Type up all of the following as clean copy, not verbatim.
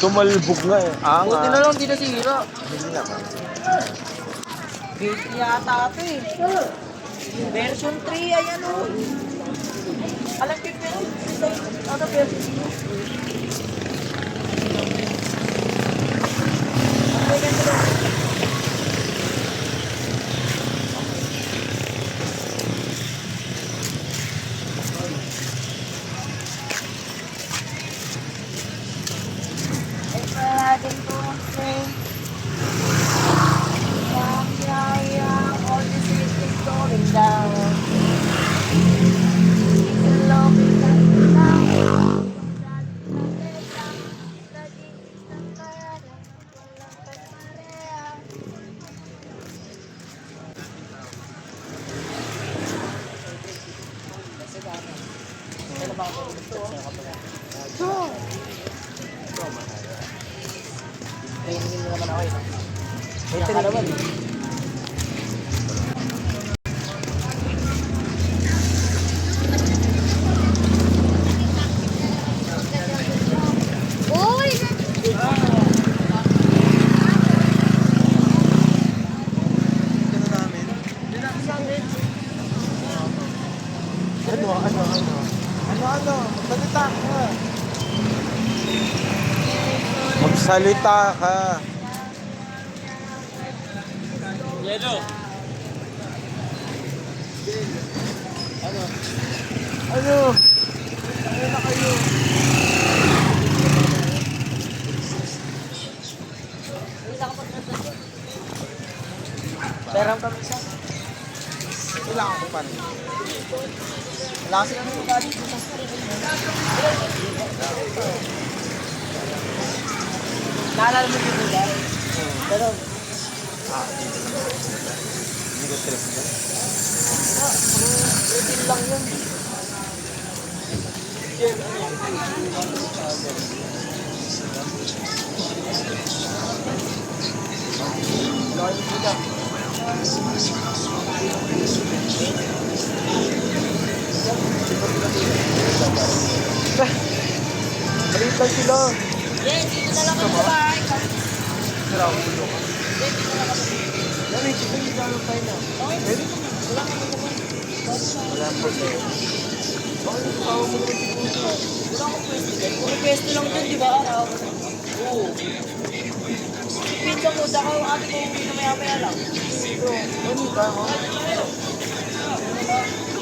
Tumalbog nga eh. Buti na lang, di nasira. Hindi naman. Built yata ito eh. Version 3, ayan o. Alam ko yung ano version 2? Ano yung ganito? Natin to play. All this is going down. It's a lovely time Training mo naman ako eh. May training. Uy! Magsalita ka. Magsalita ka. Yelo. Ano? Ano na kayo? Perang kami isa. Kailangan ko pa rin. Wala kasi kami yung galing sa naalala mo yung lugar? Pero, Hindi ko trip na. itin lang yun. Lord, sila. Maliit lang sila. Yes, dito na lang kami sa bahay. Sira ako tulo ka. Yes, dito na lang kami. Yan eh, chicken yung gano'n tayo na. Okay, Pwede? wala kami naman. Wala po sa'yo. Bakit yung kasama mo naman si Puso? Wala akong pwesto dyan. Puro pwesto lang dyan, di ba? Araw. Oo. Pinsan mo, saka yung ate ko uwi na maya-maya lang. Ito, ano ka mo?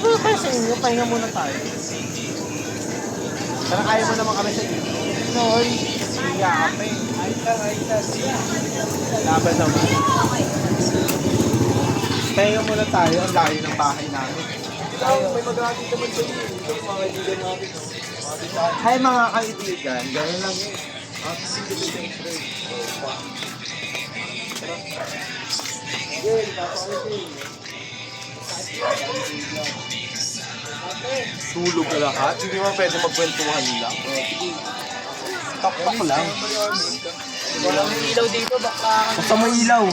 Ano kaya sa inyo? Pahinga muna tayo. Parang kaya mo naman kami sa inyo. Noy, siya kami. Laban naman. Pahinga muna tayo. Ang layo ng bahay namin. May mag-rating naman sa inyo. Ito mga kaibigan namin. Hi mga kaibigan. Gano'n lang yun. Sige, siyempre. Tulog na lahat? Hindi mo pwede magkwentuhan lang. Takpak lang. Walang ilaw dito, baka... Basta may ilaw.